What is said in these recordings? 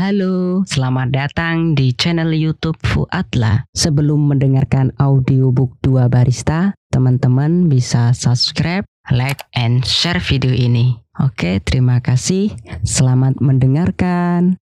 Halo, selamat datang di channel YouTube Fuadla. Sebelum mendengarkan audiobook 2 Barista, teman-teman bisa subscribe, like, and share video ini. Oke, terima kasih. Selamat mendengarkan.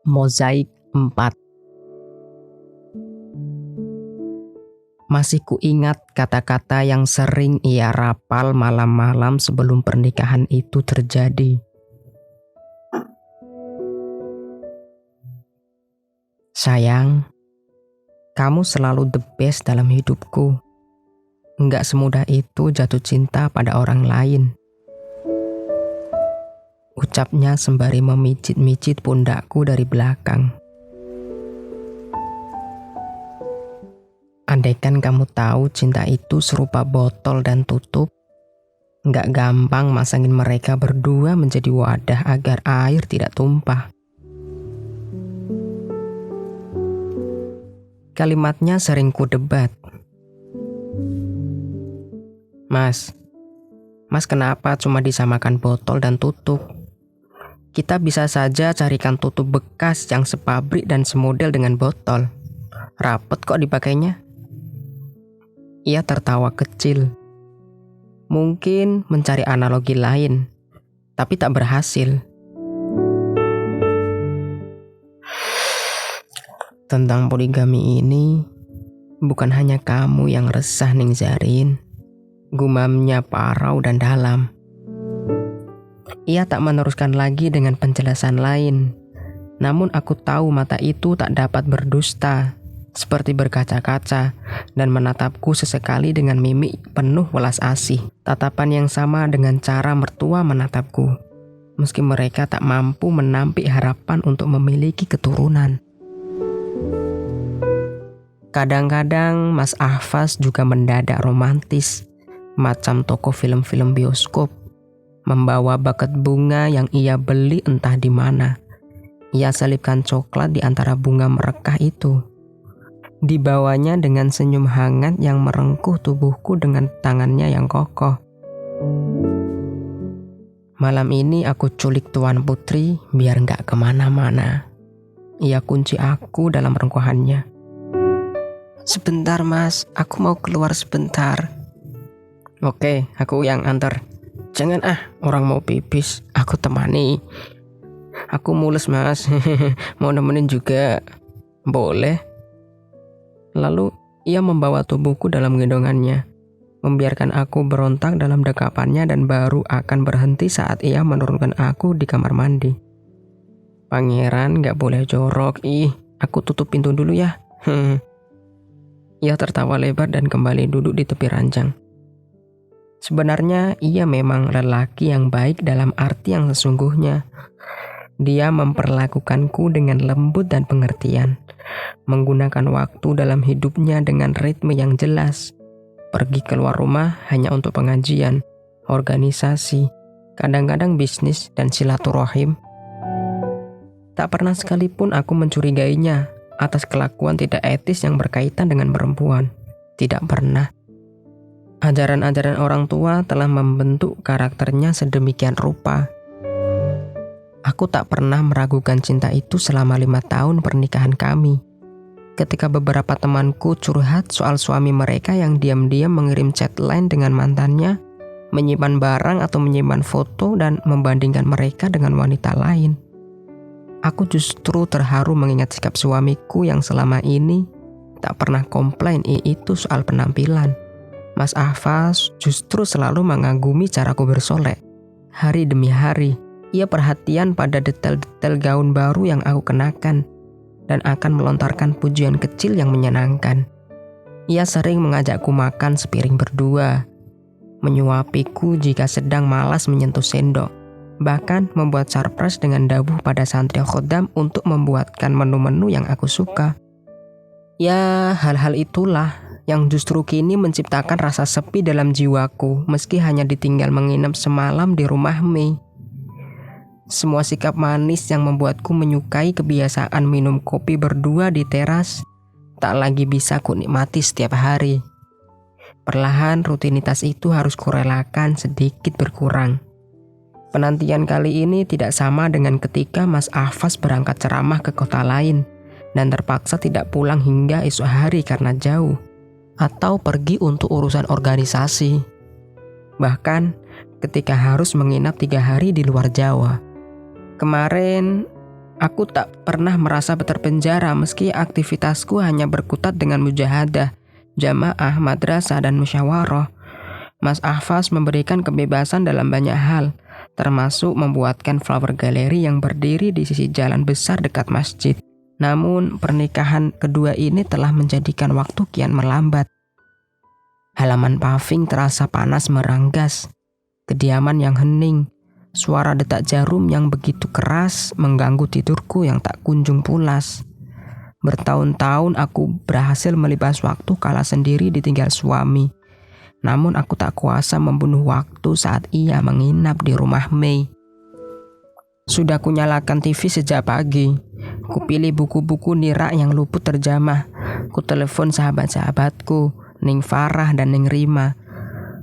Mozaik 4. Masih kuingat kata-kata yang sering ia rapal malam-malam sebelum pernikahan itu terjadi. Sayang, kamu selalu the best dalam hidupku. Enggak semudah itu jatuh cinta pada orang lain. Ucapnya sembari memijit-mijit pundakku dari belakang. Andaikan kamu tahu cinta itu serupa botol dan tutup, nggak gampang masangin mereka berdua menjadi wadah agar air tidak tumpah. Kalimatnya sering ku debat. Mas kenapa cuma disamakan botol dan tutup? Kita bisa saja carikan tutup bekas yang sepabrik dan semodel dengan botol. Rapet kok dipakainya. Ia tertawa kecil. Mungkin mencari analogi lain, tapi tak berhasil. Tentang poligami ini, bukan hanya kamu yang resah, Ning Zarin. Gumamnya parau dan dalam. Ia tak meneruskan lagi dengan penjelasan lain. Namun aku tahu mata itu tak dapat berdusta, seperti berkaca-kaca, dan menatapku sesekali dengan mimik penuh welas asih. Tatapan yang sama dengan cara mertua menatapku, meski mereka tak mampu menampik harapan untuk memiliki keturunan. Kadang-kadang Mas Ahfaz juga mendadak romantis, macam toko film-film bioskop. Membawa buket bunga yang ia beli entah di mana. Ia selipkan coklat di antara bunga merekah itu. Dibawanya dengan senyum hangat yang merengkuh tubuhku dengan tangannya yang kokoh. Malam ini aku culik Tuan Putri biar gak kemana-mana. Ia kunci aku dalam rengkuhannya. Sebentar mas, aku mau keluar sebentar. Oke, aku yang antar. Jangan orang mau pipis, aku temani. Aku mules mas, mau nemenin juga. Boleh. Lalu ia membawa tubuhku dalam gendongannya, membiarkan aku berontak dalam dekapannya dan baru akan berhenti saat ia menurunkan aku di kamar mandi. Pangeran gak boleh jorok, aku tutup pintu dulu ya. Ia tertawa lebar dan kembali duduk di tepi ranjang. Sebenarnya ia memang lelaki yang baik dalam arti yang sesungguhnya. Dia memperlakukanku dengan lembut dan pengertian, menggunakan waktu dalam hidupnya dengan ritme yang jelas. Pergi keluar rumah hanya untuk pengajian, organisasi, kadang-kadang bisnis dan silaturahim. Tak pernah sekalipun aku mencurigainya atas kelakuan tidak etis yang berkaitan dengan perempuan. Tidak pernah. Ajaran-ajaran orang tua telah membentuk karakternya sedemikian rupa. Aku tak pernah meragukan cinta itu selama 5 tahun pernikahan kami. Ketika beberapa temanku curhat soal suami mereka yang diam-diam mengirim chat lain dengan mantannya, menyimpan barang atau menyimpan foto dan membandingkan mereka dengan wanita lain. Aku justru terharu mengingat sikap suamiku yang selama ini tak pernah komplain itu soal penampilan. Mas Ahfaz justru selalu mengagumi caraku bersolek. Hari demi hari, ia perhatian pada detail-detail gaun baru yang aku kenakan dan akan melontarkan pujian kecil yang menyenangkan. Ia sering mengajakku makan sepiring berdua, menyuapiku jika sedang malas menyentuh sendok, bahkan membuat surprise dengan dabuh pada santri khodam untuk membuatkan menu-menu yang aku suka. Ya, hal-hal itulah yang justru kini menciptakan rasa sepi dalam jiwaku meski hanya ditinggal menginap semalam di rumah Mei. Semua sikap manis yang membuatku menyukai kebiasaan minum kopi berdua di teras tak lagi bisa kunikmati setiap hari. Perlahan rutinitas itu harus kurelakan sedikit berkurang. Penantian kali ini tidak sama dengan ketika Mas Ahfaz berangkat ceramah ke kota lain dan terpaksa tidak pulang hingga esok hari karena jauh, atau pergi untuk urusan organisasi. Bahkan ketika harus menginap 3 hari di luar Jawa. Kemarin aku tak pernah merasa terpenjara meski aktivitasku hanya berkutat dengan mujahadah, jamaah, madrasah, dan musyawarah. Mas Ahfaz memberikan kebebasan dalam banyak hal, termasuk membuatkan flower gallery yang berdiri di sisi jalan besar dekat masjid. Namun pernikahan kedua ini telah menjadikan waktu kian melambat. Halaman paving terasa panas meranggas, kediaman yang hening, suara detak jarum yang begitu keras mengganggu tidurku yang tak kunjung pulas. Bertahun-tahun aku berhasil melibas waktu kala sendiri ditinggal suami. Namun aku tak kuasa membunuh waktu saat ia menginap di rumah Mei. Sudah kunyalakan TV sejak pagi. Kupilih buku-buku Nira yang luput terjamah. Kutelepon sahabat-sahabatku, Ning Farah dan Ning Rima.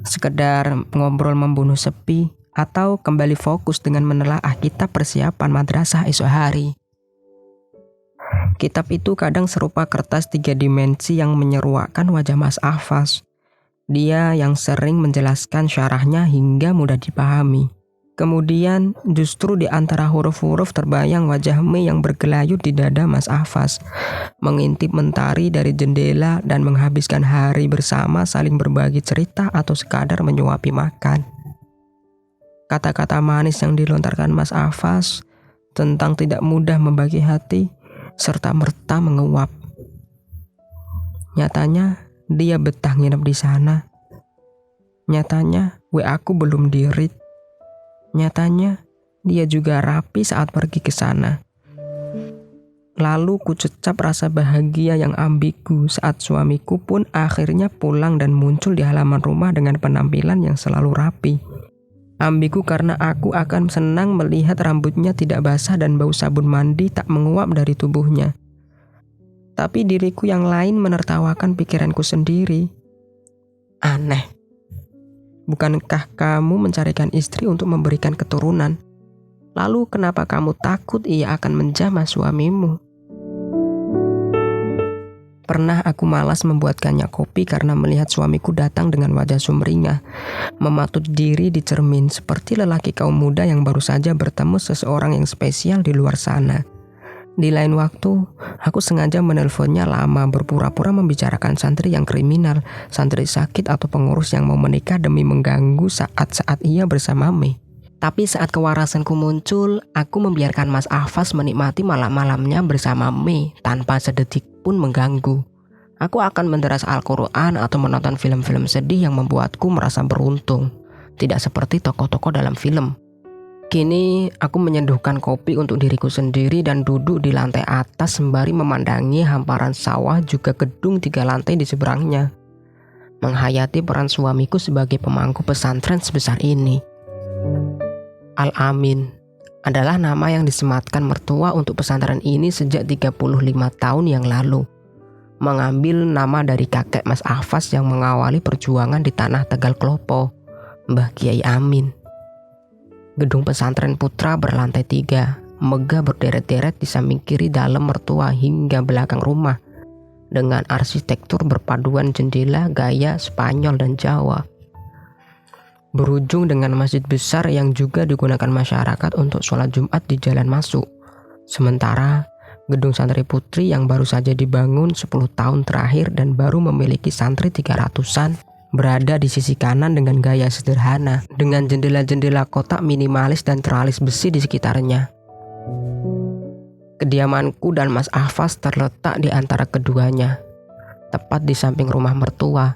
Sekedar ngobrol membunuh sepi atau kembali fokus dengan menelaah kitab persiapan madrasah esok hari. Kitab itu kadang serupa kertas 3 dimensi yang menyeruakkan wajah Mas Ahfaz. Dia yang sering menjelaskan syarahnya hingga mudah dipahami. Kemudian justru di antara huruf-huruf terbayang wajah Mei yang bergelayut di dada Mas Ahfaz, mengintip mentari dari jendela dan menghabiskan hari bersama saling berbagi cerita atau sekadar menyuapi makan. Kata-kata manis yang dilontarkan Mas Ahfaz tentang tidak mudah membagi hati serta merta menguap. Nyatanya dia betah nginep di sana. Nyatanya WA aku belum di-read. Nyatanya dia juga rapi saat pergi ke sana. Lalu ku cecap rasa bahagia yang ambigu saat suamiku pun akhirnya pulang dan muncul di halaman rumah dengan penampilan yang selalu rapi. Ambigu karena aku akan senang melihat rambutnya tidak basah dan bau sabun mandi tak menguap dari tubuhnya. Tapi diriku yang lain menertawakan pikiranku sendiri. Aneh. Bukankah kamu mencarikan istri untuk memberikan keturunan? Lalu kenapa kamu takut ia akan menjamah suamimu? Pernah aku malas membuatkannya kopi karena melihat suamiku datang dengan wajah sumringah, mematut diri di cermin seperti lelaki kaum muda yang baru saja bertemu seseorang yang spesial di luar sana. Di lain waktu, aku sengaja menelponnya lama berpura-pura membicarakan santri yang kriminal, santri sakit atau pengurus yang mau menikah demi mengganggu saat-saat ia bersama Mei. Tapi saat kewarasanku muncul, aku membiarkan Mas Ahfaz menikmati malam-malamnya bersama Mei tanpa sedetik pun mengganggu. Aku akan menderas Al-Quran atau menonton film-film sedih yang membuatku merasa beruntung, tidak seperti tokoh-tokoh dalam film. Kini aku menyeduhkan kopi untuk diriku sendiri dan duduk di lantai atas sembari memandangi hamparan sawah juga gedung 3 lantai di seberangnya. Menghayati peran suamiku sebagai pemangku pesantren sebesar ini. Al-Amin adalah nama yang disematkan mertua untuk pesantren ini sejak 35 tahun yang lalu. Mengambil nama dari kakek Mas Ahfaz yang mengawali perjuangan di tanah Tegal Klopo, Mbah Kiai Amin. Gedung pesantren putra berlantai 3, megah berderet-deret di samping kiri dalam mertua hingga belakang rumah, dengan arsitektur berpaduan jendela gaya Spanyol dan Jawa. Berujung dengan masjid besar yang juga digunakan masyarakat untuk sholat Jumat di jalan masuk. Sementara gedung santri putri yang baru saja dibangun 10 tahun terakhir dan baru memiliki santri 300-an berada di sisi kanan dengan gaya sederhana, dengan jendela-jendela kotak minimalis dan teralis besi di sekitarnya. Kediamanku dan Mas Ahfaz terletak di antara keduanya, tepat di samping rumah mertua.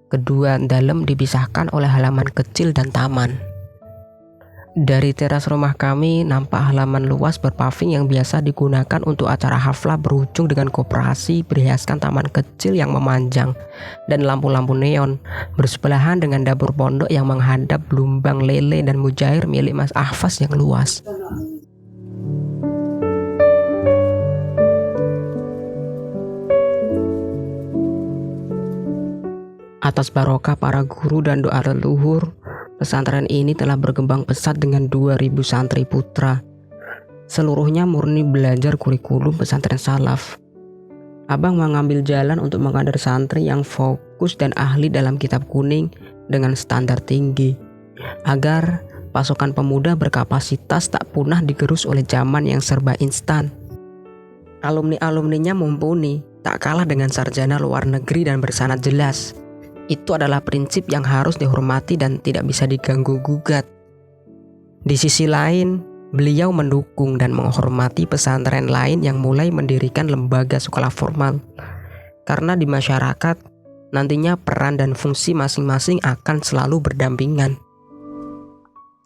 Kedua dalam dipisahkan oleh halaman kecil dan taman. Dari teras rumah kami nampak halaman luas berpaving yang biasa digunakan untuk acara haflah berujung dengan koperasi berhiaskan taman kecil yang memanjang dan lampu-lampu neon bersebelahan dengan dapur pondok yang menghadap Blumbang Lele dan Mujair milik Mas Ahfaz yang luas. Atas barokah para guru dan doa leluhur, pesantren ini telah berkembang pesat dengan 2.000 santri putra. Seluruhnya murni belajar kurikulum pesantren salaf. Abang mengambil jalan untuk mengajar santri yang fokus dan ahli dalam kitab kuning dengan standar tinggi, agar pasukan pemuda berkapasitas tak punah digerus oleh zaman yang serba instan. Alumni-alumninya mumpuni, tak kalah dengan sarjana luar negeri dan bersanad jelas. Itu adalah prinsip yang harus dihormati dan tidak bisa diganggu-gugat. Di sisi lain, beliau mendukung dan menghormati pesantren lain yang mulai mendirikan lembaga sekolah formal. Karena di masyarakat, nantinya peran dan fungsi masing-masing akan selalu berdampingan.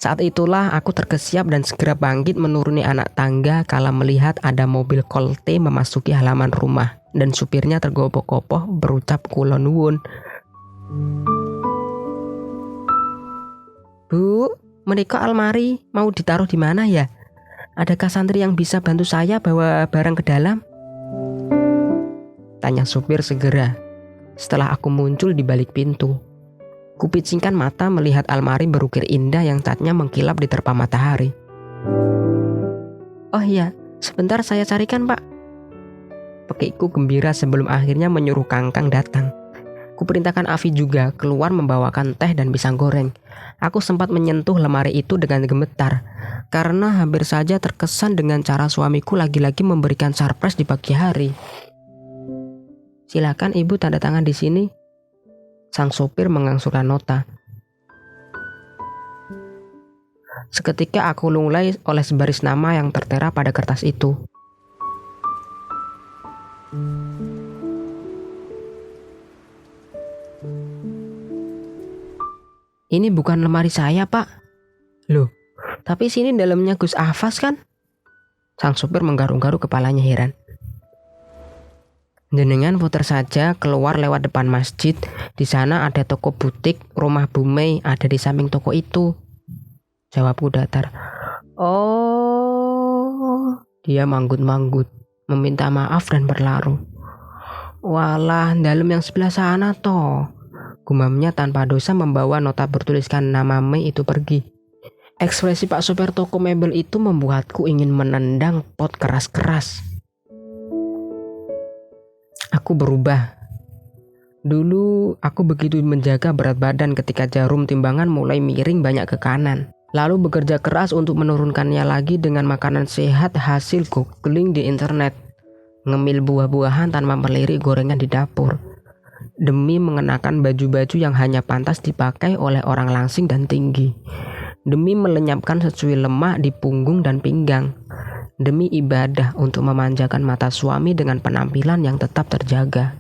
Saat itulah aku terkesiap dan segera bangkit menuruni anak tangga kala melihat ada mobil kolte memasuki halaman rumah dan supirnya tergopoh-gopoh berucap kula nuwun. Bu, menika almari mau ditaruh di mana ya? Adakah santri yang bisa bantu saya bawa barang ke dalam? Tanya supir segera setelah aku muncul di balik pintu. Kupicingkan mata melihat almari berukir indah yang catnya mengkilap diterpa matahari. Oh iya, sebentar saya carikan pak. Pekikku gembira sebelum akhirnya menyuruh Kangkang datang. Kuperintahkan Afi juga keluar membawakan teh dan pisang goreng. Aku sempat menyentuh lemari itu dengan gemetar, karena hampir saja terkesan dengan cara suamiku lagi-lagi memberikan surprise di pagi hari. Silakan ibu tanda tangan di sini. Sang sopir mengangsurkan nota. Seketika aku lunglai oleh sebaris nama yang tertera pada kertas itu. Ini bukan lemari saya pak. Loh, tapi sini dalamnya Gus Ahfaz kan? Sang supir menggaruk-garuk kepalanya heran. Jenengan putar saja keluar lewat depan masjid. Di sana ada toko butik, rumah Bu Mei ada di samping toko itu. Jawabku datar. Oh, dia manggut-manggut, meminta maaf dan berlaru. Walah, dalam yang sebelah sana toh. Gumamnya tanpa dosa membawa nota bertuliskan nama Mei itu pergi. Ekspresi Pak Supir toko mebel itu membuatku ingin menendang pot keras-keras. Aku berubah. Dulu aku begitu menjaga berat badan ketika jarum timbangan mulai miring banyak ke kanan. Lalu bekerja keras untuk menurunkannya lagi dengan makanan sehat hasil googling di internet. Ngemil buah-buahan tanpa melirik gorengan di dapur. Demi mengenakan baju-baju yang hanya pantas dipakai oleh orang langsing dan tinggi. Demi melenyapkan secuil lemak di punggung dan pinggang. Demi ibadah untuk memanjakan mata suami dengan penampilan yang tetap terjaga.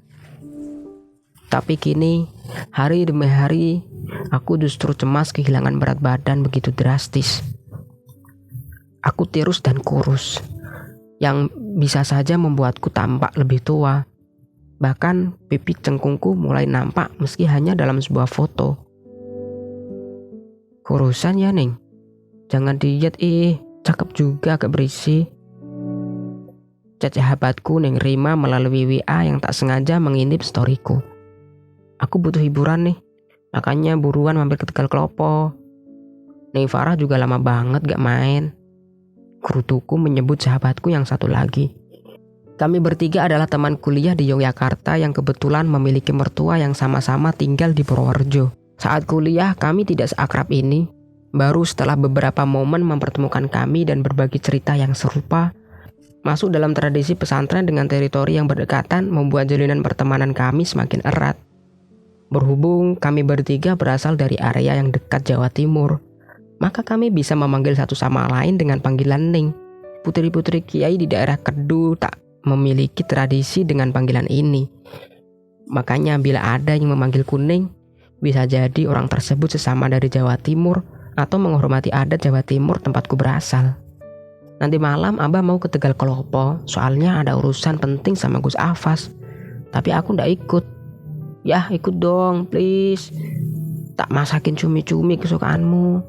Tapi kini, hari demi hari, aku justru cemas kehilangan berat badan begitu drastis. Aku tirus dan kurus, yang bisa saja membuatku tampak lebih tua. Bahkan pipi cengkungku mulai nampak meski hanya dalam sebuah foto. Kurusan ya Neng? Jangan diet cakep juga agak berisi. Sahabatku Neng Rima melalui WA yang tak sengaja mengintip storyku. Aku butuh hiburan nih, makanya buruan mampir ke Tegal Klopo. Neng Farah juga lama banget gak main. Kurutuku menyebut sahabatku yang satu lagi. Kami bertiga adalah teman kuliah di Yogyakarta yang kebetulan memiliki mertua yang sama-sama tinggal di Purworejo. Saat kuliah kami tidak seakrab ini. Baru setelah beberapa momen mempertemukan kami dan berbagi cerita yang serupa, masuk dalam tradisi pesantren dengan teritori yang berdekatan membuat jalinan pertemanan kami semakin erat. Berhubung kami bertiga berasal dari area yang dekat Jawa Timur, maka kami bisa memanggil satu sama lain dengan panggilan Ning. Putri-putri kiai di daerah Kedu tak memiliki tradisi dengan panggilan ini. Makanya bila ada yang memanggil Kuning, bisa jadi orang tersebut sesama dari Jawa Timur atau menghormati adat Jawa Timur tempatku berasal. Nanti malam Abah mau ke Tegal Kelopo, soalnya ada urusan penting sama Gus Afas. Tapi aku ndak ikut. Ya ikut dong, please. Tak masakin cumi-cumi kesukaanmu.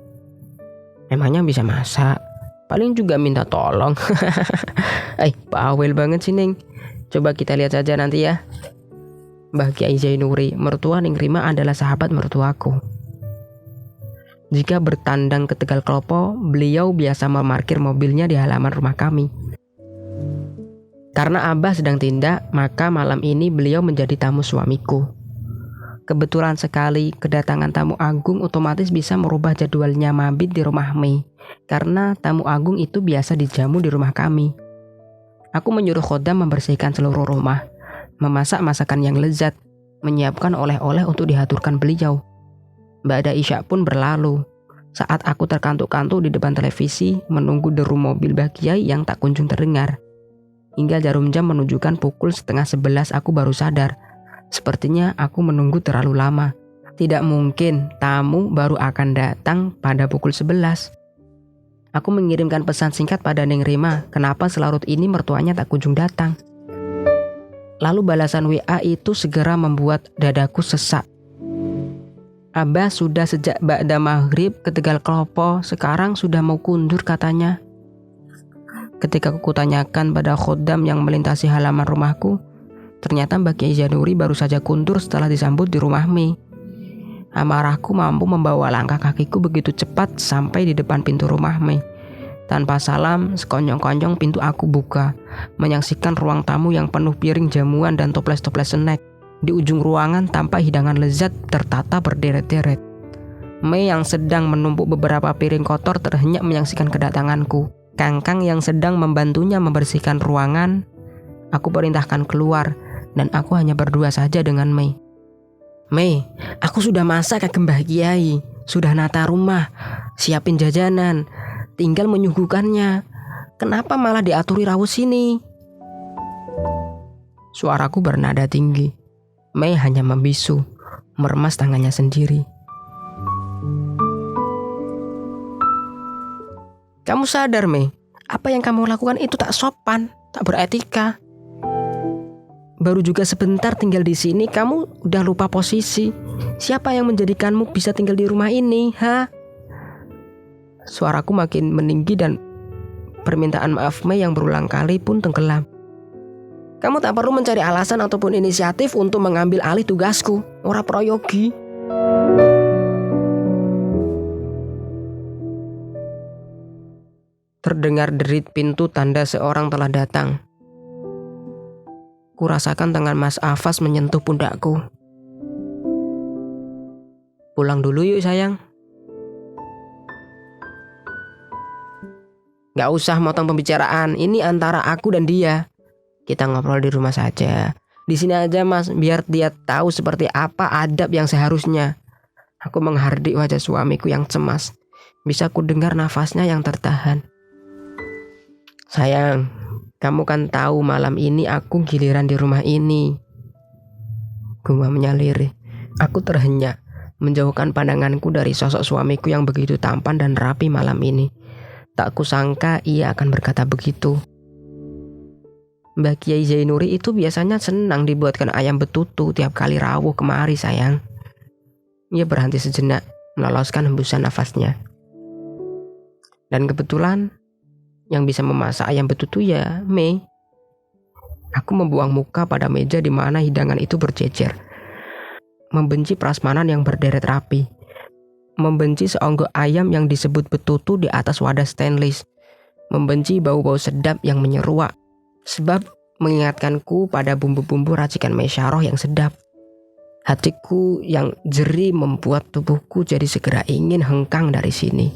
Emangnya bisa masak? Paling juga minta tolong. Bawel banget sih Neng. Coba kita lihat saja nanti ya. Mbah Kiai Zainuri, mertua Neng Rima adalah sahabat mertuaku. Jika bertandang ke Tegal Kelopo, beliau biasa memarkir mobilnya di halaman rumah kami. Karena Abah sedang tindak, maka malam ini beliau menjadi tamu suamiku. Kebetulan sekali kedatangan tamu agung otomatis bisa merubah jadwalnya mabit di rumah Mei. Karena tamu agung itu biasa dijamu di rumah kami. Aku menyuruh khodam membersihkan seluruh rumah, memasak masakan yang lezat, menyiapkan oleh-oleh untuk dihaturkan beliau. Ba'da Isya pun berlalu. Saat aku terkantuk-kantuk di depan televisi, menunggu deru mobil Mbah Kiai yang tak kunjung terdengar. Hingga jarum jam menunjukkan pukul 10:30 aku baru sadar. Sepertinya aku menunggu terlalu lama. Tidak mungkin tamu baru akan datang pada pukul 11. Aku mengirimkan pesan singkat pada Neng Rima, kenapa selarut ini mertuanya tak kunjung datang. Lalu balasan WA itu segera membuat dadaku sesak. Abah sudah sejak ba'da maghrib ke Tegal Kelopo, sekarang sudah mau kundur katanya. Ketika aku tanyakan pada khodam yang melintasi halaman rumahku, ternyata Mbah Kiai Zainuri baru saja kundur setelah disambut di rumah Mei. Amarahku mampu membawa langkah kakiku begitu cepat sampai di depan pintu rumah Mei. Tanpa salam, sekonyong-konyong pintu aku buka, menyaksikan ruang tamu yang penuh piring jamuan dan toples-toples snack. Di ujung ruangan tampak hidangan lezat tertata berderet-deret. Mei yang sedang menumpuk beberapa piring kotor terhenyak menyaksikan kedatanganku. Kangkang yang sedang membantunya membersihkan ruangan, aku perintahkan keluar dan aku hanya berdua saja dengan Mei. Mei, aku sudah masak ke Mbah Kiai, sudah nata rumah, siapin jajanan, tinggal menyuguhkannya. Kenapa malah diaturi rawus ini? Suaraku bernada tinggi. Mei hanya membisu, meremas tangannya sendiri. Kamu sadar, Mei? Apa yang kamu lakukan itu tak sopan, tak beretika. Baru juga sebentar tinggal di sini, kamu udah lupa posisi. Siapa yang menjadikanmu bisa tinggal di rumah ini, ha? Suaraku makin meninggi dan permintaan maaf Mei yang berulang kali pun tenggelam. Kamu tak perlu mencari alasan ataupun inisiatif untuk mengambil alih tugasku. Ora proyogi. Terdengar derit pintu tanda seorang telah datang. Kurasakan tangan Mas Afas menyentuh pundakku. Pulang dulu yuk sayang. Gak usah motong pembicaraan, ini antara aku dan dia. Kita ngobrol di rumah saja. Di sini aja Mas, biar dia tahu seperti apa adab yang seharusnya. Aku menghardik wajah suamiku yang cemas. Bisa ku dengar nafasnya yang tertahan. Sayang, kamu kan tahu malam ini aku giliran di rumah ini. Gumamnya lirih. Aku terhenyak, menjauhkan pandanganku dari sosok suamiku yang begitu tampan dan rapi malam ini. Tak kusangka ia akan berkata begitu. Mbah Kiai Zainuri itu biasanya senang dibuatkan ayam betutu tiap kali rawuh kemari sayang. Ia berhenti sejenak, meloloskan hembusan nafasnya. Dan kebetulan yang bisa memasak ayam betutu ya Mei. Aku membuang muka pada meja di mana hidangan itu berjejer. Membenci prasmanan yang berderet rapi. Membenci seonggok ayam yang disebut betutu di atas wadah stainless. Membenci bau-bau sedap yang menyeruak. Sebab mengingatkanku pada bumbu-bumbu racikan Mesyaroh yang sedap. Hatiku yang jerih membuat tubuhku jadi segera ingin hengkang dari sini.